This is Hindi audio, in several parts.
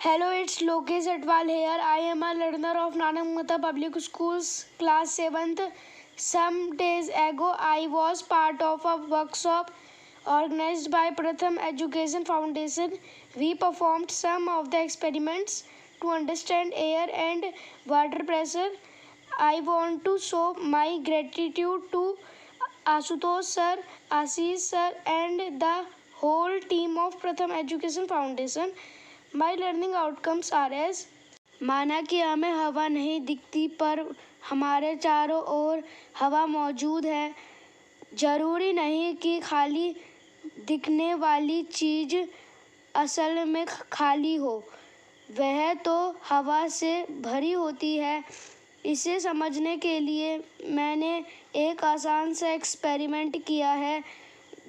Hello, it's Lokesh Atwal here. I am a learner of Nanak Mehta Public Schools, class 7th. Some days ago, I was part of a workshop organized by Pratham Education Foundation. We performed some of the experiments to understand air and water pressure. I want to show my gratitude to Ashutosh sir, Ashish sir, and the whole team of Pratham Education Foundation. My learning outcomes are as माना कि हमें हवा नहीं दिखती पर हमारे चारों ओर हवा मौजूद है। ज़रूरी नहीं कि खाली दिखने वाली चीज़ असल में खाली हो, वह तो हवा से भरी होती है। इसे समझने के लिए मैंने एक आसान सा एक्सपेरिमेंट किया है।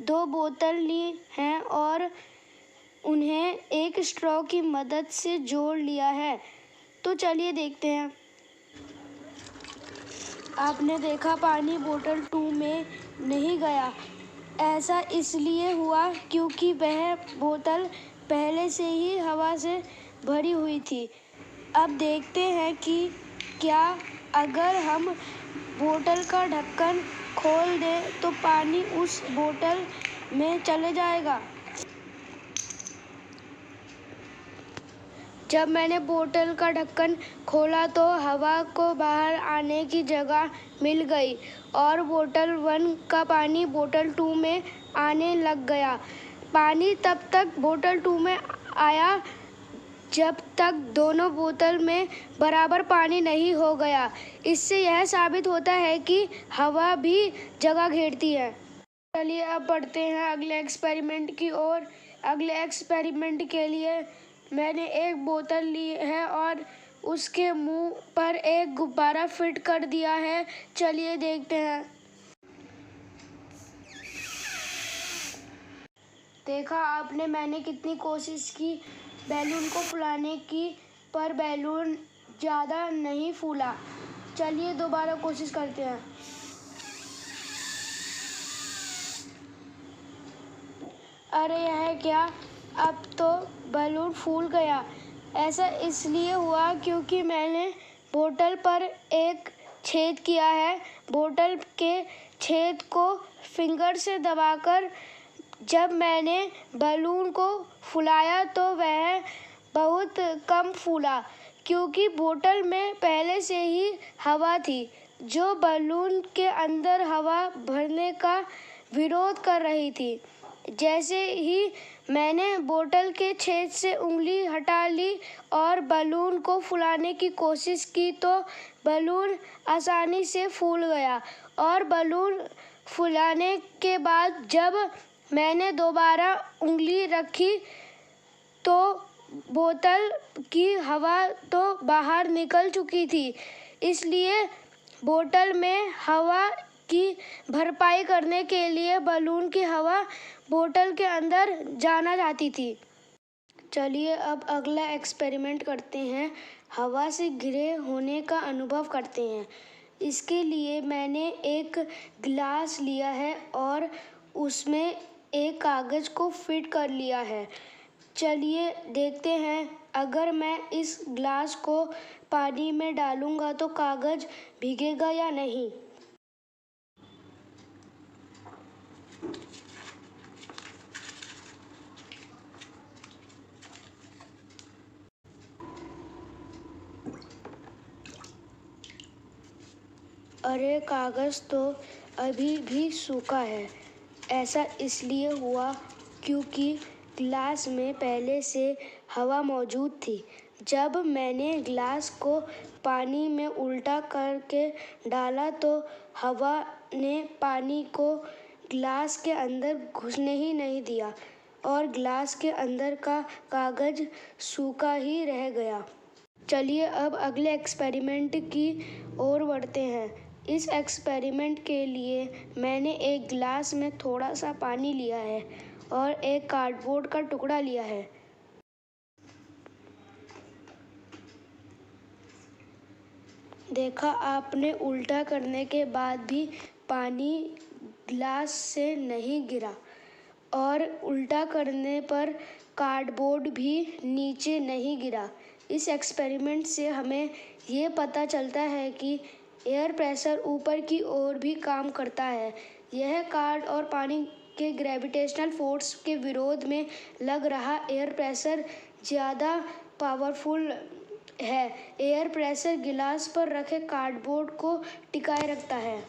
2 बोतल ली हैं और उन्हें एक स्ट्रॉ की मदद से जोड़ लिया है। तो चलिए देखते हैं। आपने देखा पानी बोतल 2 में नहीं गया। ऐसा इसलिए हुआ क्योंकि वह बोतल पहले से ही हवा से भरी हुई थी। अब देखते हैं कि क्या अगर हम बोतल का ढक्कन खोल दें तो पानी उस बोतल में चले जाएगा। जब मैंने बोतल का ढक्कन खोला तो हवा को बाहर आने की जगह मिल गई और बोतल 1 का पानी बोतल 2 में आने लग गया। पानी तब तक बोतल 2 में आया जब तक दोनों बोतल में बराबर पानी नहीं हो गया। इससे यह साबित होता है कि हवा भी जगह घेरती है। चलिए अब बढ़ते हैं अगले एक्सपेरिमेंट की ओर। अगले एक्सपेरिमेंट के लिए मैंने एक बोतल ली है और उसके मुंह पर एक गुब्बारा फिट कर दिया है। चलिए देखते हैं। देखा आपने मैंने कितनी कोशिश की बैलून को फुलाने की, पर बैलून ज़्यादा नहीं फूला। चलिए दोबारा कोशिश करते हैं। अरे यह क्या, अब तो बैलून फूल गया। ऐसा इसलिए हुआ क्योंकि मैंने बोतल पर एक छेद किया है। बोतल के छेद को फिंगर से दबाकर जब मैंने बैलून को फुलाया तो वह बहुत कम फूला, क्योंकि बोतल में पहले से ही हवा थी जो बैलून के अंदर हवा भरने का विरोध कर रही थी। जैसे ही मैंने बोतल के छेद से उंगली हटा ली और बैलून को फुलाने की कोशिश की तो बैलून आसानी से फूल गया। और बैलून फुलाने के बाद जब मैंने दोबारा उंगली रखी तो बोतल की हवा तो बाहर निकल चुकी थी। इसलिए बोतल में हवा की भरपाई करने के लिए बैलून की हवा बोतल के अंदर जाना चाहती थी। चलिए अब अगला एक्सपेरिमेंट करते हैं। हवा से घिरे होने का अनुभव करते हैं। इसके लिए मैंने एक गिलास लिया है और उसमें एक कागज़ को फिट कर लिया है। चलिए देखते हैं, अगर मैं इस गिलास को पानी में डालूंगा तो कागज़ भीगेगा या नहीं। अरे कागज़ तो अभी भी सूखा है। ऐसा इसलिए हुआ क्योंकि गिलास में पहले से हवा मौजूद थी। जब मैंने गिलास को पानी में उल्टा करके डाला तो हवा ने पानी को गिलास के अंदर घुसने ही नहीं दिया और गिलास के अंदर का कागज़ सूखा ही रह गया। चलिए अब अगले एक्सपेरिमेंट की ओर बढ़ते हैं। इस एक्सपेरिमेंट के लिए मैंने एक गिलास में थोड़ा सा पानी लिया है और एक कार्डबोर्ड का टुकड़ा लिया है। देखा आपने उल्टा करने के बाद भी पानी गिलास से नहीं गिरा और उल्टा करने पर कार्डबोर्ड भी नीचे नहीं गिरा। इस एक्सपेरिमेंट से हमें ये पता चलता है कि एयर प्रेशर ऊपर की ओर भी काम करता है। यह कार्ड और पानी के ग्रेविटेशनल फोर्स के विरोध में लग रहा एयर प्रेशर ज़्यादा पावरफुल है। एयर प्रेशर गिलास पर रखे कार्डबोर्ड को टिकाए रखता है।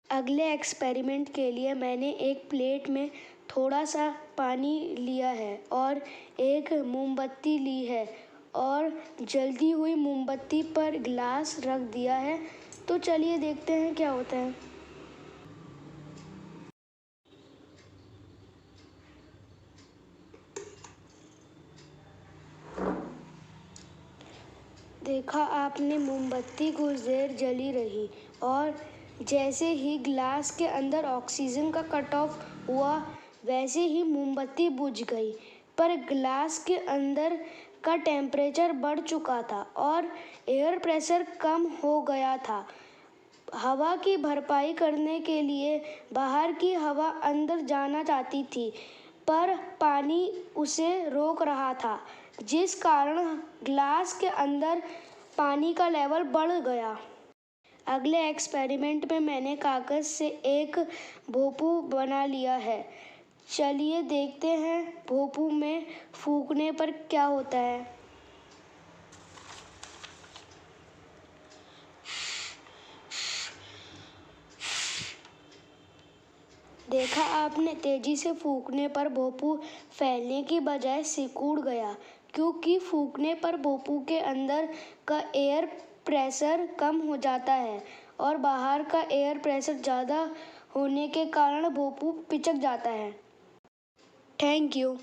अगले एक्सपेरिमेंट के लिए मैंने एक प्लेट में थोड़ा सा पानी लिया है और एक मोमबत्ती ली है और जलती हुई मोमबत्ती पर गिलास रख दिया है। तो चलिए देखते हैं क्या होता है। देखा आपने, मोमबत्ती कुछ देर जली रही और जैसे ही गिलास के अंदर ऑक्सीजन का कट ऑफ हुआ वैसे ही मोमबत्ती बुझ गई। पर गिलास के अंदर का टेम्परेचर बढ़ चुका था और एयर प्रेशर कम हो गया था। हवा की भरपाई करने के लिए बाहर की हवा अंदर जाना चाहती थी, पर पानी उसे रोक रहा था, जिस कारण ग्लास के अंदर पानी का लेवल बढ़ गया। अगले एक्सपेरिमेंट में मैंने कागज़ से एक भोंपू बना लिया है। चलिए देखते हैं भोंपू में फूंकने पर क्या होता है। देखा आपने, तेजी से फूंकने पर भोंपू फैलने की बजाय सिकुड़ गया, क्योंकि फूंकने पर भोंपू के अंदर का एयर प्रेशर कम हो जाता है और बाहर का एयर प्रेशर ज़्यादा होने के कारण भोंपू पिचक जाता है। Thank you.